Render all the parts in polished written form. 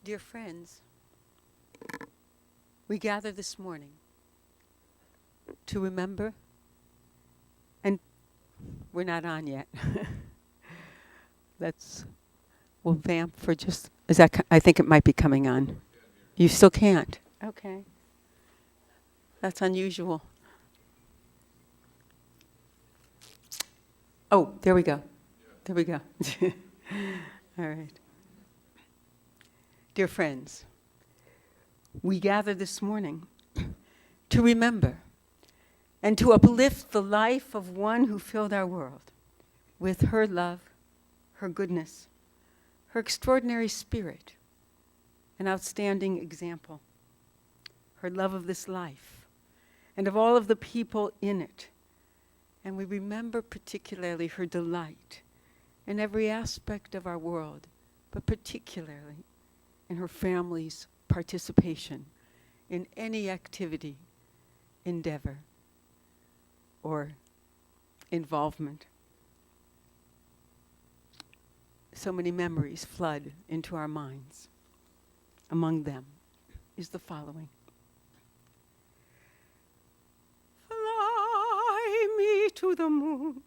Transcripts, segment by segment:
Dear friends, we gather this morning to remember, and we're not on yet. We'll vamp for just, I think it might be coming on. You still can't? Okay. That's unusual. Oh, there we go. There we go. All right. Dear friends, we gather this morning to remember and to uplift the life of one who filled our world with her love, her goodness, her extraordinary spirit, an outstanding example, her love of this life and of all of the people in it. And we remember particularly her delight in every aspect of our world, but particularly in her family's participation in any activity, endeavor, or involvement. So many memories flood into our minds. Among them is the following. Fly me to the moon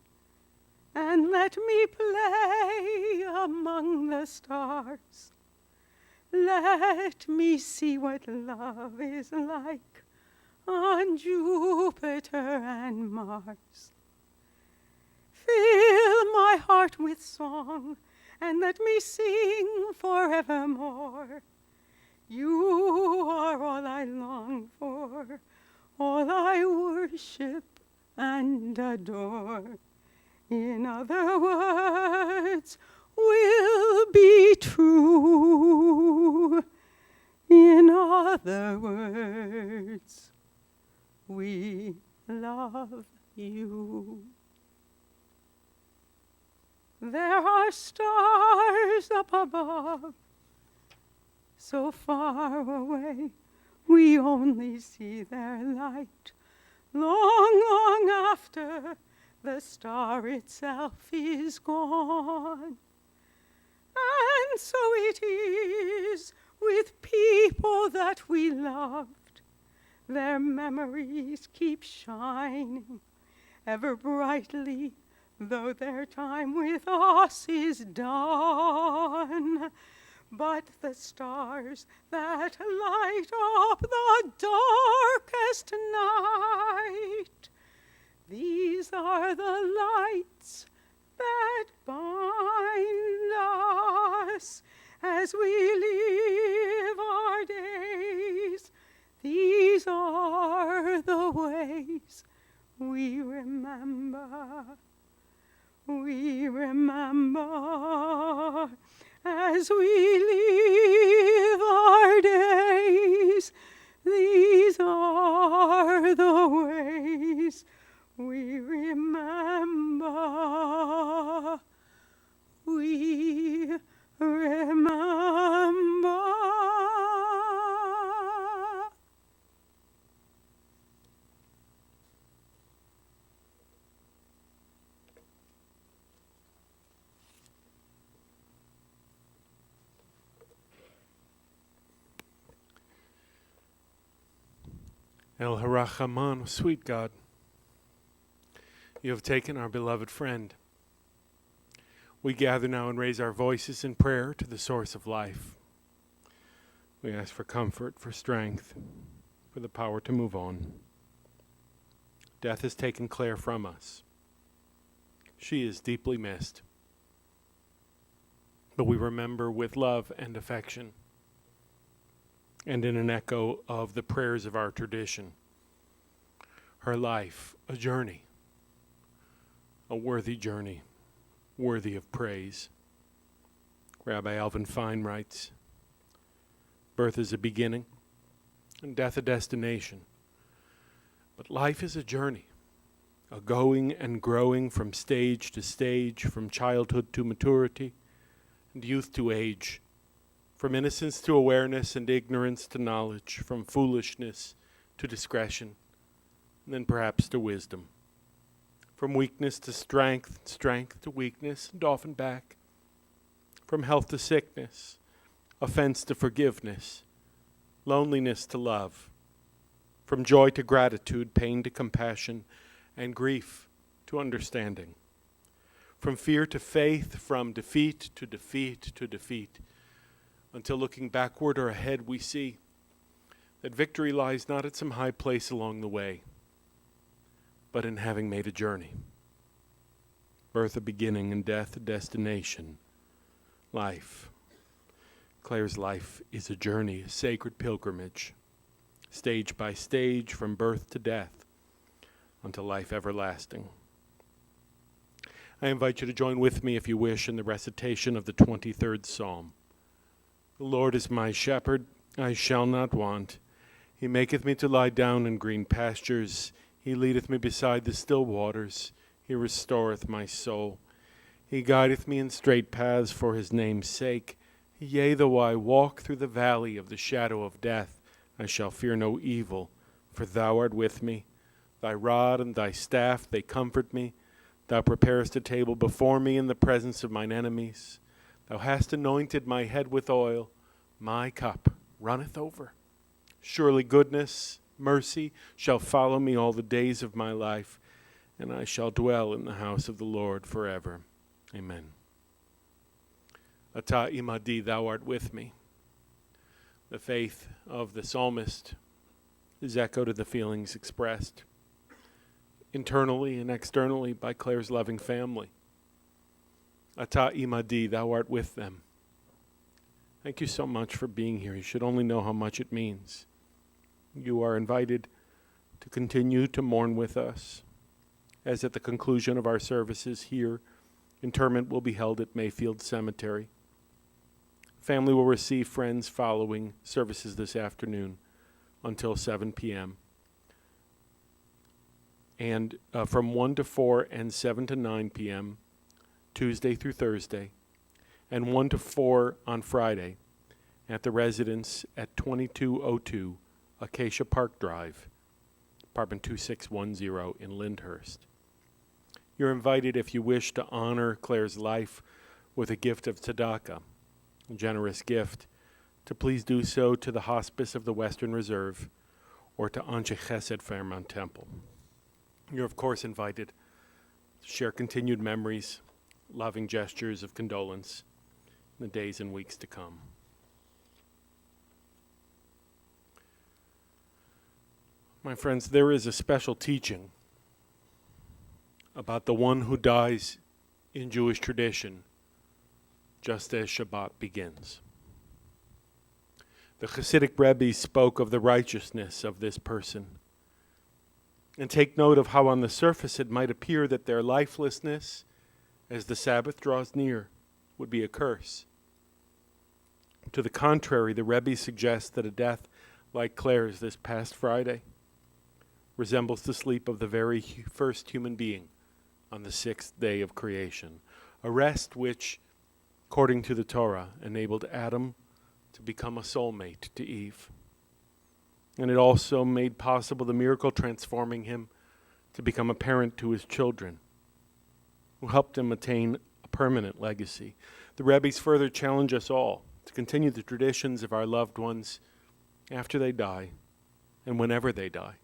and let me play among the stars. Let me see what love is like on Jupiter and Mars. Fill my heart with song and let me sing forevermore. You are all I long for, all I worship and adore. In other words, will be true. In other words, we love you. There are stars up above, so far away we only see their light. Long, long after the star itself is gone. And so it is with people that we loved. Their memories keep shining ever brightly, though their time with us is done. But the stars that light up the darkest night, these are the lights that bind us as we live our days. These are the ways we remember. We remember as we live our days. These are the ways we remember. We remember. El Harachaman, sweet God, you have taken our beloved friend. We gather now and raise our voices in prayer to the source of life. We ask for comfort, for strength, for the power to move on. Death has taken Claire from us. She is deeply missed. But we remember with love and affection, and in an echo of the prayers of our tradition, her life, a journey, a worthy journey, worthy of praise. Rabbi Alvin Fine writes, birth is a beginning, and death a destination. But life is a journey, a going and growing from stage to stage, from childhood to maturity, and youth to age, from innocence to awareness and ignorance to knowledge, from foolishness to discretion, and then perhaps to wisdom. From weakness to strength, strength to weakness, and often back. From health to sickness, offense to forgiveness, loneliness to love, from joy to gratitude, pain to compassion, and grief to understanding, from fear to faith, from defeat to defeat to defeat, until looking backward or ahead we see that victory lies not at some high place along the way, but in having made a journey. Birth a beginning and death a destination. Life. Claire's life is a journey, a sacred pilgrimage, stage by stage from birth to death unto life everlasting. I invite you to join with me, if you wish, in the recitation of the 23rd Psalm. The Lord is my shepherd, I shall not want. He maketh me to lie down in green pastures. He leadeth me beside the still waters. He restoreth my soul. He guideth me in straight paths for his name's sake. Yea, though I walk through the valley of the shadow of death, I shall fear no evil, for thou art with me. Thy rod and thy staff, they comfort me. Thou preparest a table before me in the presence of mine enemies. Thou hast anointed my head with oil. My cup runneth over. Surely goodness, mercy shall follow me all the days of my life, and I shall dwell in the house of the Lord forever. Amen. Ata imadi, thou art with me. The faith of the psalmist is echoed in the feelings expressed internally and externally by Claire's loving family. Ata imadi, thou art with them. Thank you so much for being here. You should only know how much it means. You are invited to continue to mourn with us, as at the conclusion of our services here, interment will be held at Mayfield Cemetery. Family will receive friends following services this afternoon until 7 p.m. And from 1 to 4 and 7 to 9 p.m., Tuesday through Thursday, and 1 to 4 on Friday at the residence at 2202 Acacia Park Drive, apartment 2610 in Lyndhurst. You're invited, if you wish, to honor Claire's life with a gift of tzedakah, a generous gift, to please do so to the Hospice of the Western Reserve or to Anshe Chesed Fairmount Temple. You're, of course, invited to share continued memories, loving gestures of condolence in the days and weeks to come. My friends, there is a special teaching about the one who dies in Jewish tradition just as Shabbat begins. The Hasidic Rebbe spoke of the righteousness of this person. And take note of how on the surface it might appear that their lifelessness, as the Sabbath draws near, would be a curse. To the contrary, the Rebbe suggests that a death like Claire's this past Friday resembles the sleep of the very first human being on the sixth day of creation, a rest which, according to the Torah, enabled Adam to become a soulmate to Eve. And it also made possible the miracle transforming him to become a parent to his children, who helped him attain a permanent legacy. The Rebbe's further challenge us all to continue the traditions of our loved ones after they die and whenever they die,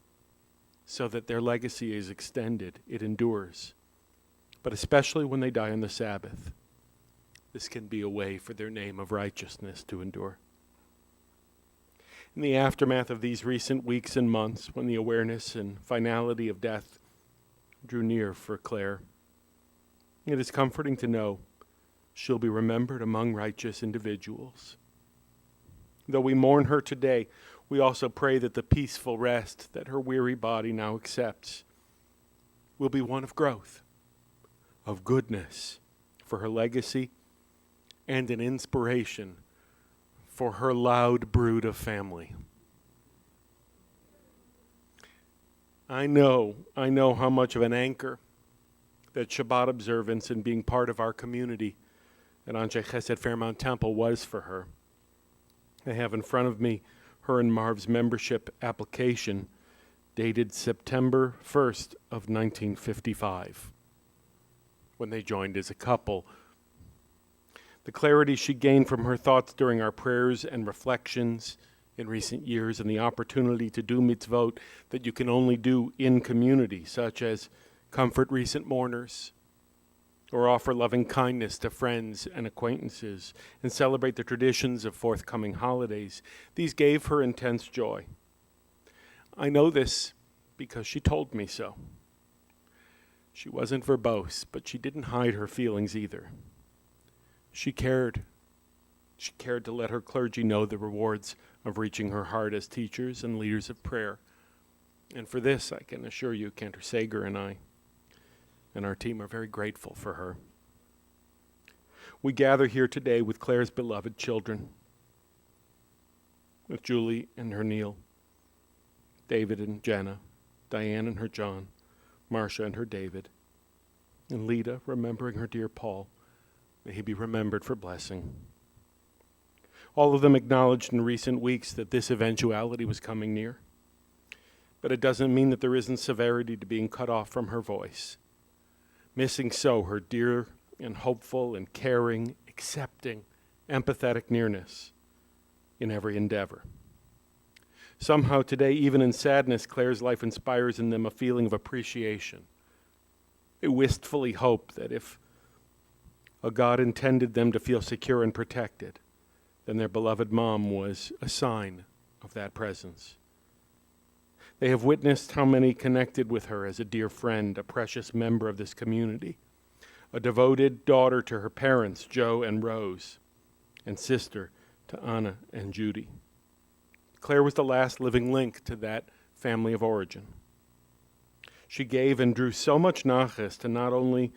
so that their legacy is extended, it endures. But especially when they die on the Sabbath, this can be a way for their name of righteousness to endure. In the aftermath of these recent weeks and months, when the awareness and finality of death drew near for Claire, it is comforting to know she'll be remembered among righteous individuals. Though we mourn her today, we also pray that the peaceful rest that her weary body now accepts will be one of growth, of goodness for her legacy, and an inspiration for her loud brood of family. I know how much of an anchor that Shabbat observance and being part of our community at Anshe Chesed Fairmount Temple was for her. I have in front of me her and Marv's membership application dated September 1st of 1955, when they joined as a couple. The clarity she gained from her thoughts during our prayers and reflections in recent years, and the opportunity to do mitzvot that you can only do in community, such as comfort recent mourners, or offer loving kindness to friends and acquaintances, and celebrate the traditions of forthcoming holidays. These gave her intense joy. I know this because she told me so. She wasn't verbose, but she didn't hide her feelings either. She cared. She cared to let her clergy know the rewards of reaching her heart as teachers and leaders of prayer. And for this, I can assure you, Cantor Sager and I and our team are very grateful for her. We gather here today with Claire's beloved children, with Julie and her Neil, David and Jenna, Diane and her John, Marcia and her David, and Lita, remembering her dear Paul. May he be remembered for blessing. All of them acknowledged in recent weeks that this eventuality was coming near. But it doesn't mean that there isn't severity to being cut off from her voice. Missing so her dear and hopeful and caring, accepting, empathetic nearness in every endeavor. Somehow today, even in sadness, Claire's life inspires in them a feeling of appreciation. They wistfully hope that if a God intended them to feel secure and protected, then their beloved mom was a sign of that presence. They have witnessed how many connected with her as a dear friend, a precious member of this community, a devoted daughter to her parents, Joe and Rose, and sister to Anna and Judy. Claire was the last living link to that family of origin. She gave and drew so much nachas to not only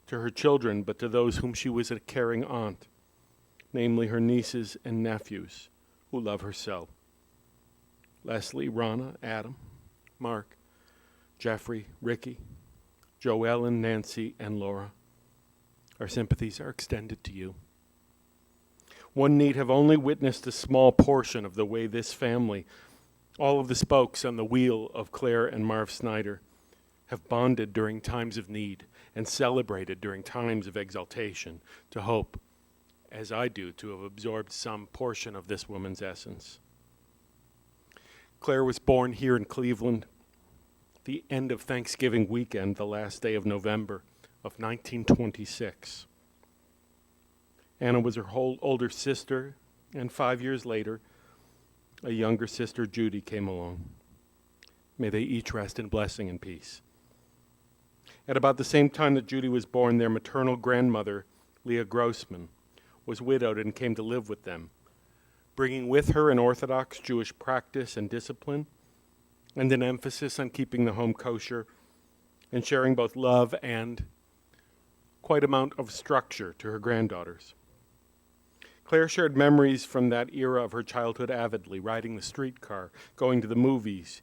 to her children, but to those whom she was a caring aunt, namely her nieces and nephews, who love her so. Leslie, Rana, Adam, Mark, Jeffrey, Ricky, Joellen, Nancy, and Laura. Our sympathies are extended to you. One need have only witnessed a small portion of the way this family, all of the spokes on the wheel of Claire and Marv Snyder, have bonded during times of need and celebrated during times of exaltation to hope, as I do, to have absorbed some portion of this woman's essence. Claire was born here in Cleveland, the end of Thanksgiving weekend, the last day of November of 1926. Anna was her whole older sister, and 5 years later, a younger sister, Judy, came along. May they each rest in blessing and peace. At about the same time that Judy was born, their maternal grandmother, Leah Grossman, was widowed and came to live with them, bringing with her an Orthodox Jewish practice and discipline, and an emphasis on keeping the home kosher, and sharing both love and quite amount of structure to her granddaughters. Claire shared memories from that era of her childhood avidly, riding the streetcar, going to the movies,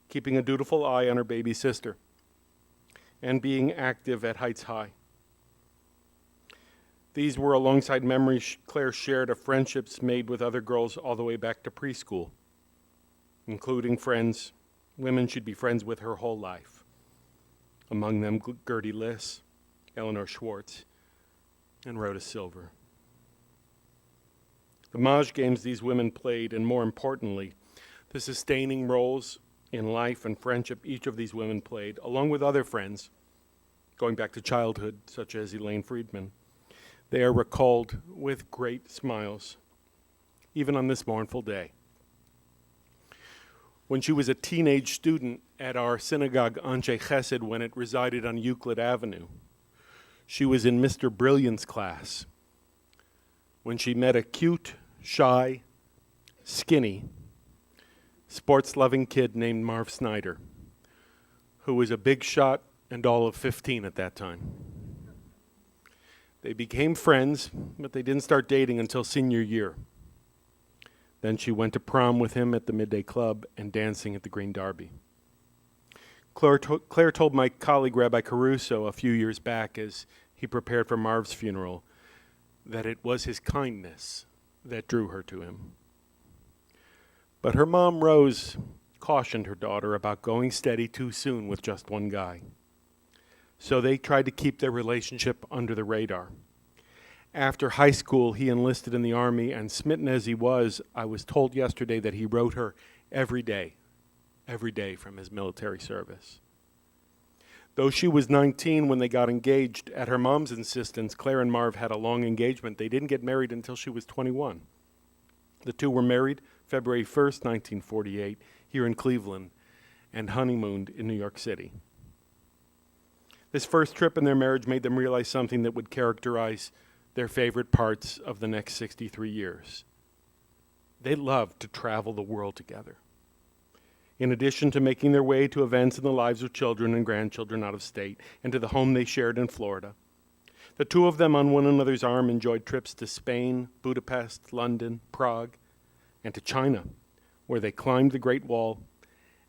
keeping a dutiful eye on her baby sister, and being active at Heights High. These were alongside memories Claire shared of friendships made with other girls all the way back to preschool, including women she'd be friends with her whole life. Among them, Gertie Liss, Eleanor Schwartz, and Rhoda Silver. The Maj games these women played, and more importantly, the sustaining roles in life and friendship each of these women played, along with other friends, going back to childhood, such as Elaine Friedman. They are recalled with great smiles, even on this mournful day. When she was a teenage student at our synagogue Anshe Chesed, when it resided on Euclid Avenue, she was in Mr. Brilliant's class when she met a cute, shy, skinny, sports-loving kid named Marv Snyder, who was a big shot and all of 15 at that time. They became friends, but they didn't start dating until senior year. Then she went to prom with him at the Midday Club and dancing at the Green Derby. Claire told my colleague, Rabbi Caruso, a few years back as he prepared for Marv's funeral, that it was his kindness that drew her to him. But her mom, Rose, cautioned her daughter about going steady too soon with just one guy. So they tried to keep their relationship under the radar. After high school, he enlisted in the Army, and smitten as he was, I was told yesterday that he wrote her every day from his military service. Though she was 19 when they got engaged, at her mom's insistence, Claire and Marv had a long engagement. They didn't get married until she was 21. The two were married February 1st, 1948, here in Cleveland, and honeymooned in New York City. This first trip in their marriage made them realize something that would characterize their favorite parts of the next 63 years. They loved to travel the world together. In addition to making their way to events in the lives of children and grandchildren out of state and to the home they shared in Florida, the two of them on one another's arm enjoyed trips to Spain, Budapest, London, Prague, and to China, where they climbed the Great Wall,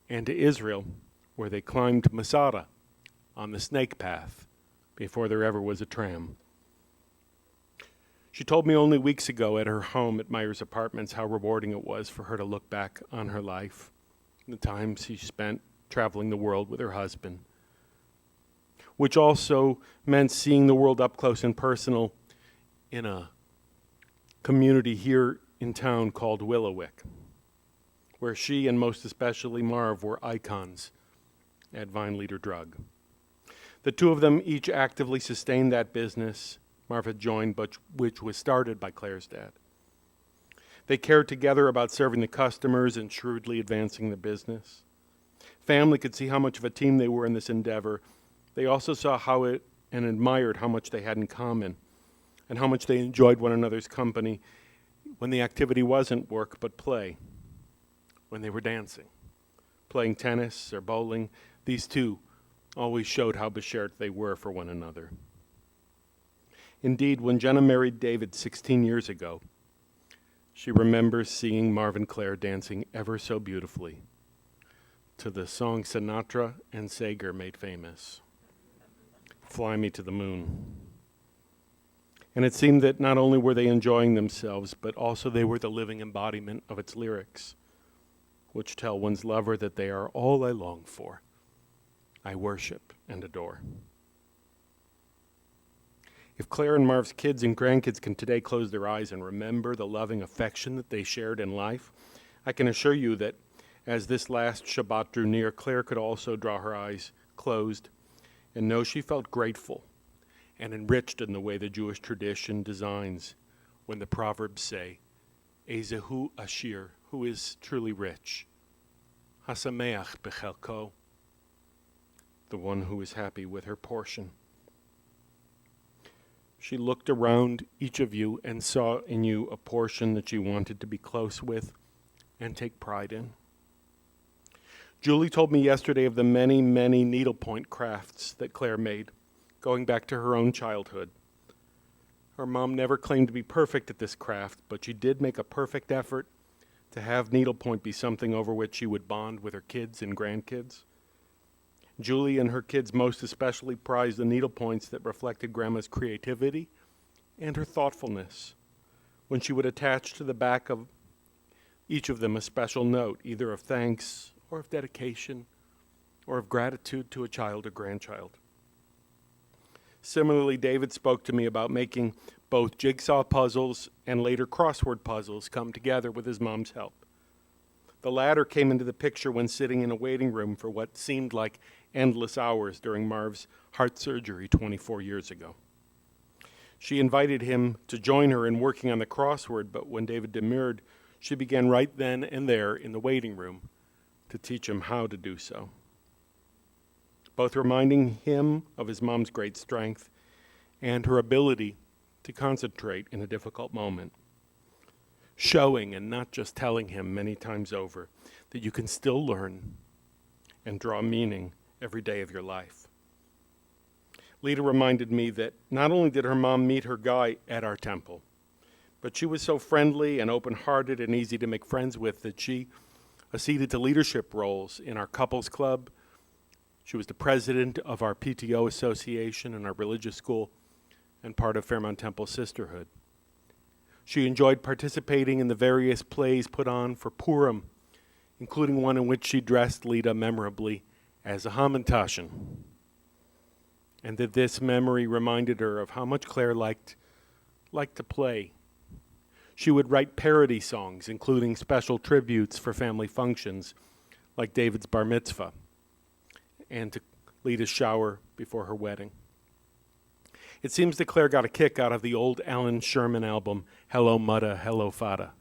and to Israel, where they climbed Masada on the snake path before there ever was a tram. She told me only weeks ago at her home at Myers Apartments how rewarding it was for her to look back on her life, the times she spent traveling the world with her husband, which also meant seeing the world up close and personal in a community here in town called Willowick, where she and most especially Marv were icons at Vine Leader Drug. The two of them each actively sustained that business Marv had joined, but which was started by Claire's dad. They cared together about serving the customers and shrewdly advancing the business. Family could see how much of a team they were in this endeavor. They also saw how it and admired how much they had in common and how much they enjoyed one another's company when the activity wasn't work but play, when they were dancing, playing tennis or bowling. These two always showed how beshared they were for one another. Indeed, when Jenna married David 16 years ago, she remembers seeing Marv and Claire dancing ever so beautifully to the song Sinatra and Sager made famous, Fly Me to the Moon. And it seemed that not only were they enjoying themselves, but also they were the living embodiment of its lyrics, which tell one's lover that they are all I long for, I worship and adore. If Claire and Marv's kids and grandkids can today close their eyes and remember the loving affection that they shared in life, I can assure you that as this last Shabbat drew near, Claire could also draw her eyes closed and know she felt grateful and enriched in the way the Jewish tradition designs when the Proverbs say, Ezehu Ashir, who is truly rich, Hasameach Bechelko, the one who is happy with her portion. She looked around each of you and saw in you a portion that she wanted to be close with and take pride in. Julie told me yesterday of the many, many needlepoint crafts that Claire made, going back to her own childhood. Her mom never claimed to be perfect at this craft, but she did make a perfect effort to have needlepoint be something over which she would bond with her kids and grandkids. Julie and her kids most especially prized the needlepoints that reflected Grandma's creativity and her thoughtfulness when she would attach to the back of each of them a special note, either of thanks or of dedication or of gratitude to a child or grandchild. Similarly, David spoke to me about making both jigsaw puzzles and later crossword puzzles come together with his mom's help. The latter came into the picture when sitting in a waiting room for what seemed like endless hours during Marv's heart surgery 24 years ago. She invited him to join her in working on the crossword, but when David demurred, she began right then and there in the waiting room to teach him how to do so, both reminding him of his mom's great strength and her ability to concentrate in a difficult moment, showing and not just telling him many times over that you can still learn and draw meaning every day of your life. Lita reminded me that not only did her mom meet her guy at our temple, but she was so friendly and open-hearted and easy to make friends with that she acceded to leadership roles in our couples club. She was the president of our PTO association and our religious school and part of Fairmount Temple Sisterhood. She enjoyed participating in the various plays put on for Purim, including one in which she dressed Lita memorably as a Hamantaschen, and that this memory reminded her of how much Claire liked liked to play. She would write parody songs, including special tributes for family functions, like David's bar mitzvah, and to lead a shower before her wedding. It seems that Claire got a kick out of the old Alan Sherman album, Hello Mutta, Hello Fada.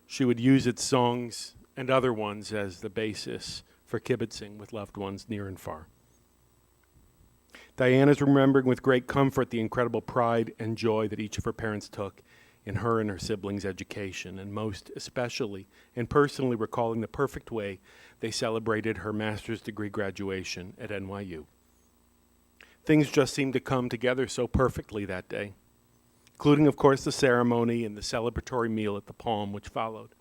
She would use its songs and other ones as the basis for kibitzing with loved ones near and far. Diane is remembering with great comfort the incredible pride and joy that each of her parents took in her and her siblings' education, and most especially in personally recalling the perfect way they celebrated her master's degree graduation at NYU. Things just seemed to come together so perfectly that day, including, of course, the ceremony and the celebratory meal at the Palm which followed,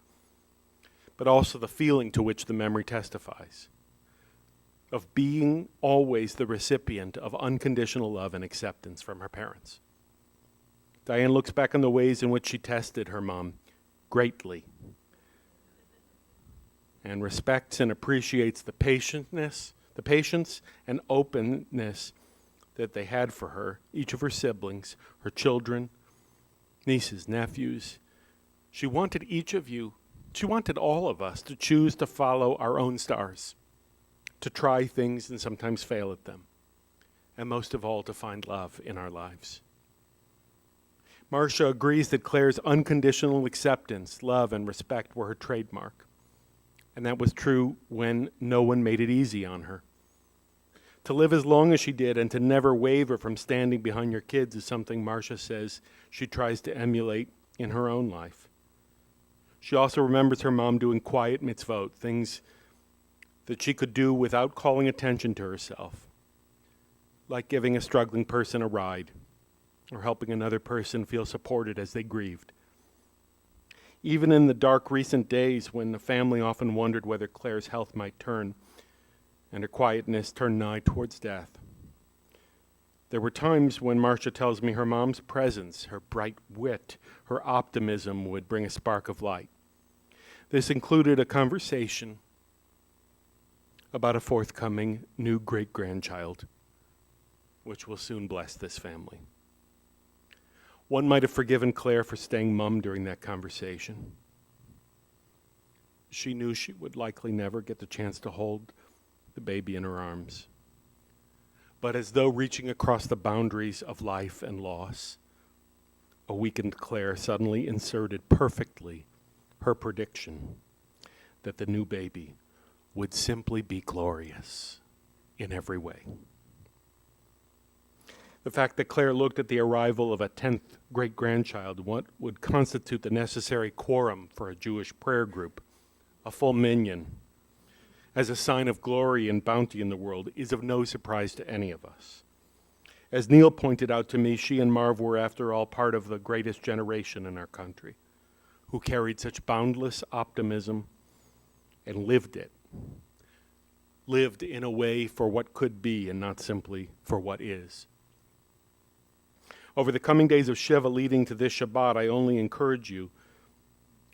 but also the feeling to which the memory testifies, of being always the recipient of unconditional love and acceptance from her parents. Diane looks back on the ways in which she tested her mom greatly and respects and appreciates the patience and openness that they had for her, each of her siblings, her children, nieces, nephews. She wanted all of us to choose to follow our own stars, to try things and sometimes fail at them, and most of all, to find love in our lives. Marcia agrees that Claire's unconditional acceptance, love, and respect were her trademark, and that was true when no one made it easy on her. To live as long as she did and to never waver from standing behind your kids is something Marcia says she tries to emulate in her own life. She also remembers her mom doing quiet mitzvot, things that she could do without calling attention to herself, like giving a struggling person a ride or helping another person feel supported as they grieved. Even in the dark recent days when the family often wondered whether Claire's health might turn and her quietness turned nigh towards death, there were times when Marcia tells me her mom's presence, her bright wit, her optimism would bring a spark of light. This included a conversation about a forthcoming new great-grandchild, which will soon bless this family. One might have forgiven Claire for staying mum during that conversation. She knew she would likely never get the chance to hold the baby in her arms. But as though reaching across the boundaries of life and loss, a weakened Claire suddenly inserted perfectly her prediction that the new baby would simply be glorious in every way. The fact that Claire looked at the arrival of a 10th great-grandchild, what would constitute the necessary quorum for a Jewish prayer group, a full minyan, as a sign of glory and bounty in the world, is of no surprise to any of us. As Neil pointed out to me, she and Marv were, after all, part of the greatest generation in our country, who carried such boundless optimism and lived it. Lived in a way for what could be and not simply for what is. Over the coming days of Shiva leading to this Shabbat, I only encourage you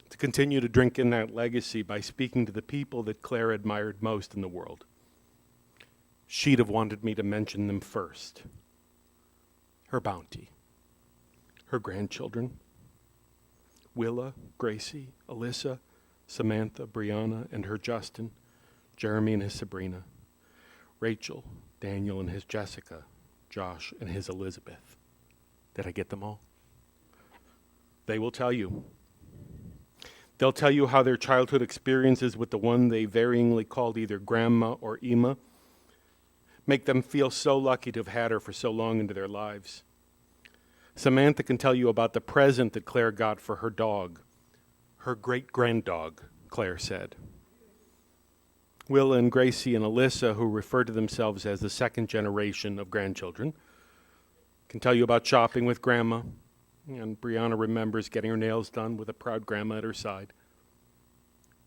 to continue to drink in that legacy by speaking to the people that Claire admired most in the world. She'd have wanted me to mention them first. Her bounty, her grandchildren, Willa, Gracie, Alyssa, Samantha, Brianna, and her Justin, Jeremy and his Sabrina, Rachel, Daniel and his Jessica, Josh and his Elizabeth. Did I get them all? They will tell you. They'll tell you how their childhood experiences with the one they varyingly called either grandma or Ima make them feel so lucky to have had her for so long into their lives. Samantha can tell you about the present that Claire got for her dog, her great-granddog, Claire said. Willa and Gracie and Alyssa, who refer to themselves as the second generation of grandchildren, can tell you about shopping with Grandma, and Brianna remembers getting her nails done with a proud grandma at her side.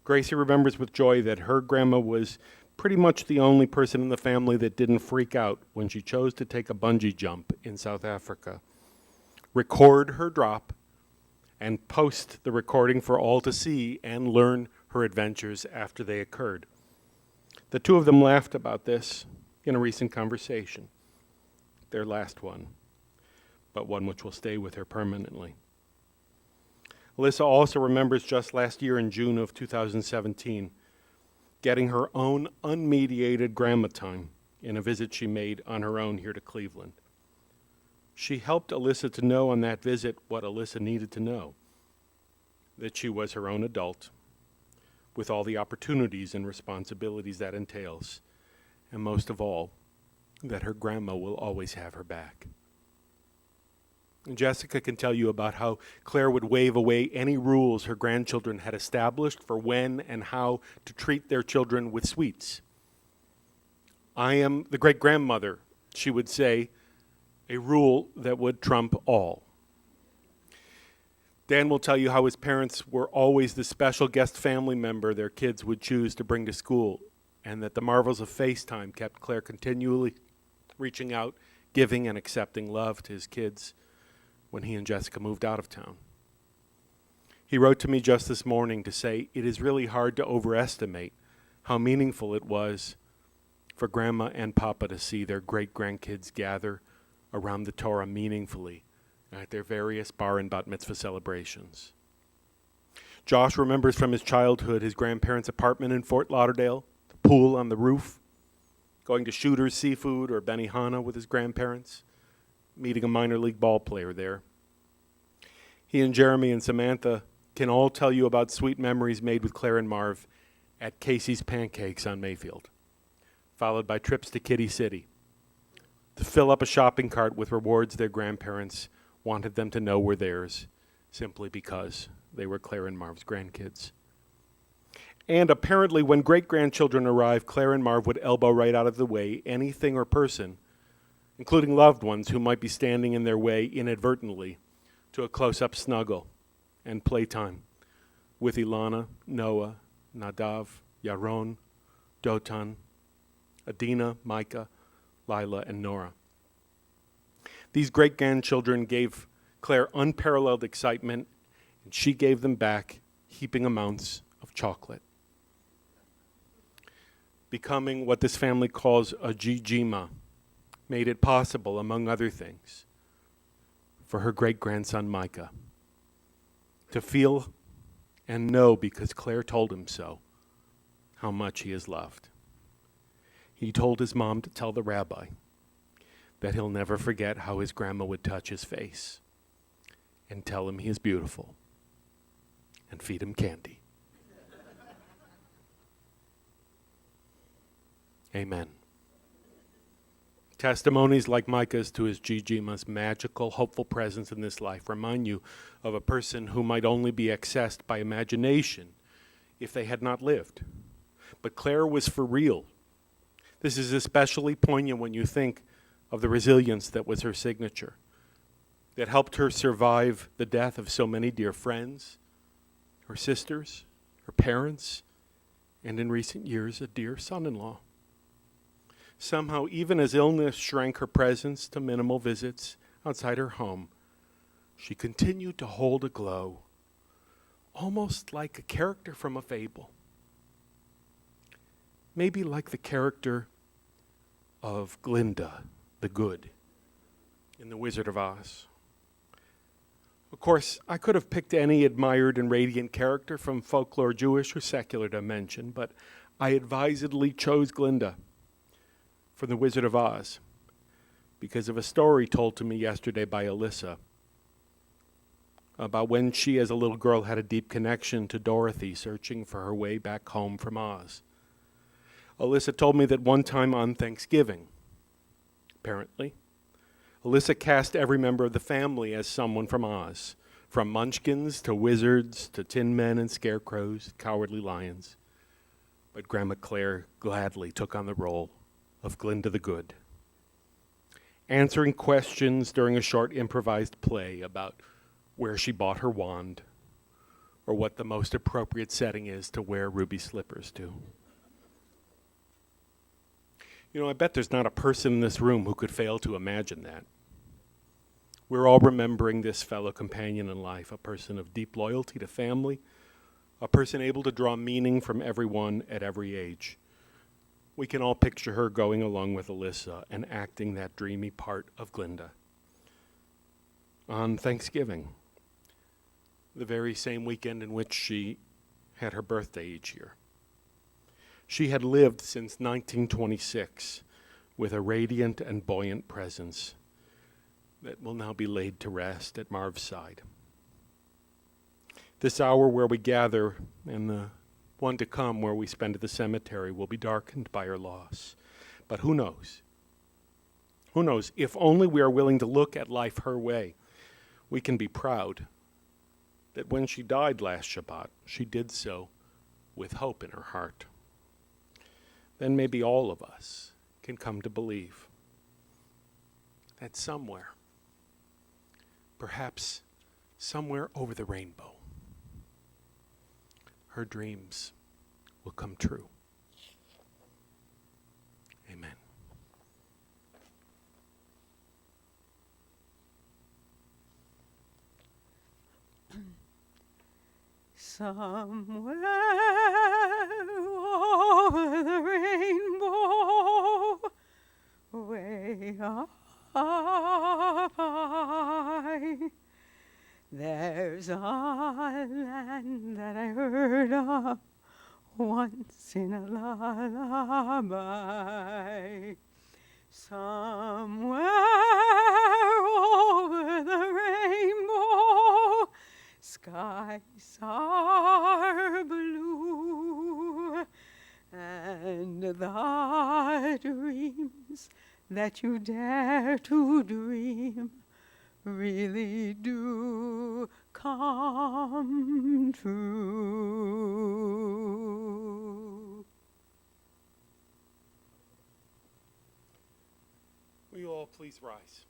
Gracie remembers with joy that her grandma was pretty much the only person in the family that didn't freak out when she chose to take a bungee jump in South Africa, record her drop, and post the recording for all to see and learn her adventures after they occurred. The two of them laughed about this in a recent conversation, their last one. but one which will stay with her permanently. Alyssa also remembers just last year in June of 2017, getting her own unmediated grandma time in a visit she made on her own here to Cleveland. She helped Alyssa to know on that visit what Alyssa needed to know, that she was her own adult, with all the opportunities and responsibilities that entails, and most of all, that her grandma will always have her back. And Jessica can tell you about how Claire would wave away any rules her grandchildren had established for when and how to treat their children with sweets. I am the great-grandmother, she would say, a rule that would trump all. Dan will tell you how his parents were always the special guest family member their kids would choose to bring to school, and that the marvels of FaceTime kept Claire continually reaching out, giving and accepting love to his kids when he and Jessica moved out of town. He wrote to me just this morning to say it is really hard to overestimate how meaningful it was for Grandma and Papa to see their great-grandkids gather around the Torah meaningfully at their various bar and bat mitzvah celebrations. Josh remembers from his childhood his grandparents' apartment in Fort Lauderdale, the pool on the roof, going to Shooter's Seafood or Benihana with his grandparents, meeting a minor league ball player there. He and Jeremy and Samantha can all tell you about sweet memories made with Claire and Marv at Casey's Pancakes on Mayfield, followed by trips to Kitty City, to fill up a shopping cart with rewards their grandparents wanted them to know were theirs, simply because they were Claire and Marv's grandkids. And apparently when great-grandchildren arrived, Claire and Marv would elbow right out of the way anything or person, including loved ones who might be standing in their way inadvertently, to a close-up snuggle and playtime with Ilana, Noah, Nadav, Yaron, Dotan, Adina, Micah, Lila, and Nora. These great-grandchildren gave Claire unparalleled excitement, and she gave them back heaping amounts of chocolate, becoming what this family calls a jijima, made it possible, among other things, for her great-grandson Micah to feel and know, because Claire told him so, how much he is loved. He told his mom to tell the rabbi that he'll never forget how his grandma would touch his face and tell him he is beautiful and feed him candy. Amen. Testimonies like Micah's to his Jijima's magical, hopeful presence in this life remind you of a person who might only be accessed by imagination if they had not lived. But Claire was for real. This is especially poignant when you think of the resilience that was her signature, that helped her survive the death of so many dear friends, her sisters, her parents, and in recent years, a dear son-in-law. Somehow, even as illness shrank her presence to minimal visits outside her home, she continued to hold a glow, almost like a character from a fable. Maybe like the character of Glinda, the Good, in The Wizard of Oz. Of course, I could have picked any admired and radiant character from folklore, Jewish or secular dimension, but I advisedly chose Glinda from The Wizard of Oz because of a story told to me yesterday by Alyssa about when she as a little girl had a deep connection to Dorothy searching for her way back home from Oz. Alyssa told me that one time on Thanksgiving, apparently, Alyssa cast every member of the family as someone from Oz, from munchkins to wizards to tin men and scarecrows, cowardly lions. But Grandma Claire gladly took on the role of Glinda the Good, answering questions during a short improvised play about where she bought her wand or what the most appropriate setting is to wear ruby slippers to. You know, I bet there's not a person in this room who could fail to imagine that. We're all remembering this fellow companion in life, a person of deep loyalty to family, a person able to draw meaning from everyone at every age. We can all picture her going along with Alyssa and acting that dreamy part of Glinda. on Thanksgiving, the very same weekend in which she had her birthday each year. She had lived since 1926 with a radiant and buoyant presence that will now be laid to rest at Marv's side. This hour where we gather and the one to come where we spend at the cemetery will be darkened by her loss. But who knows? Who knows? If only we are willing to look at life her way, we can be proud that when she died last Shabbat, she did so with hope in her heart. Then maybe all of us can come to believe that somewhere, perhaps somewhere over the rainbow, her dreams will come true. Amen. Somewhere over the rainbow, way up high, there's a land that I heard of once in a lullaby. Somewhere over the rainbow, skies are blue, and the dreams that you dare to dream really do come true. Will you all please rise?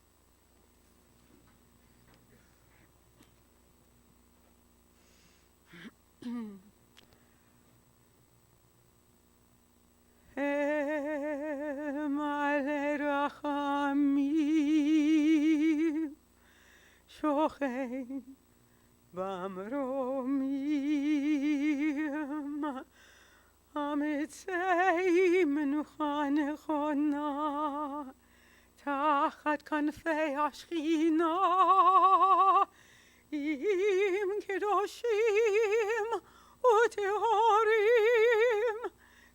מלא רחמים, שוכן במרומים, אמצעי מנוחה נכונה, תחת כנפי השכינה, עם קדושים וטהורים,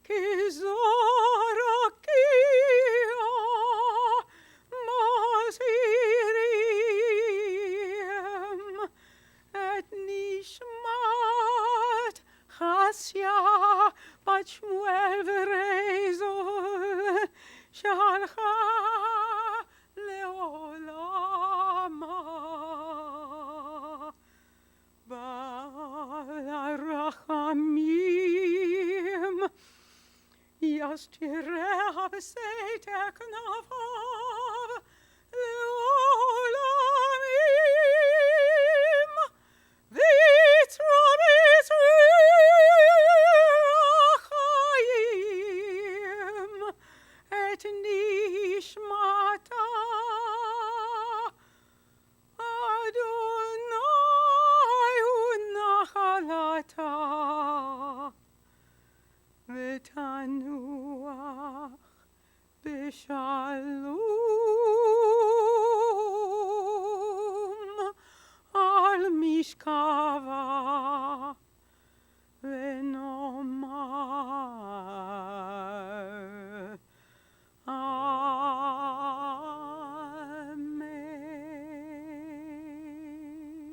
כזור רקיע מזהירים את נשמת חסיה בת שמואל ורזול שהלכה לעולמה. בעל הרחמים ישתיריה בסתר כנפיו לעולמים, ויצרו החיים את נשמתה. אדוני הוא נחלתה, ותנוח בשלום על משכבה, ונאמר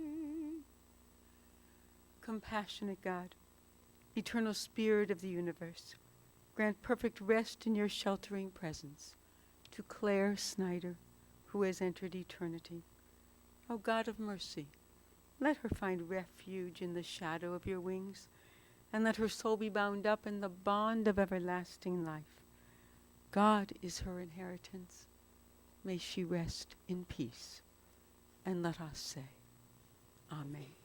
Amen. Compassionate God, eternal Spirit of the universe, grant perfect rest in your sheltering presence to Claire Snyder, who has entered eternity. O God of mercy, let her find refuge in the shadow of your wings, and let her soul be bound up in the bond of everlasting life. God is her inheritance. May she rest in peace. And let us say, Amen.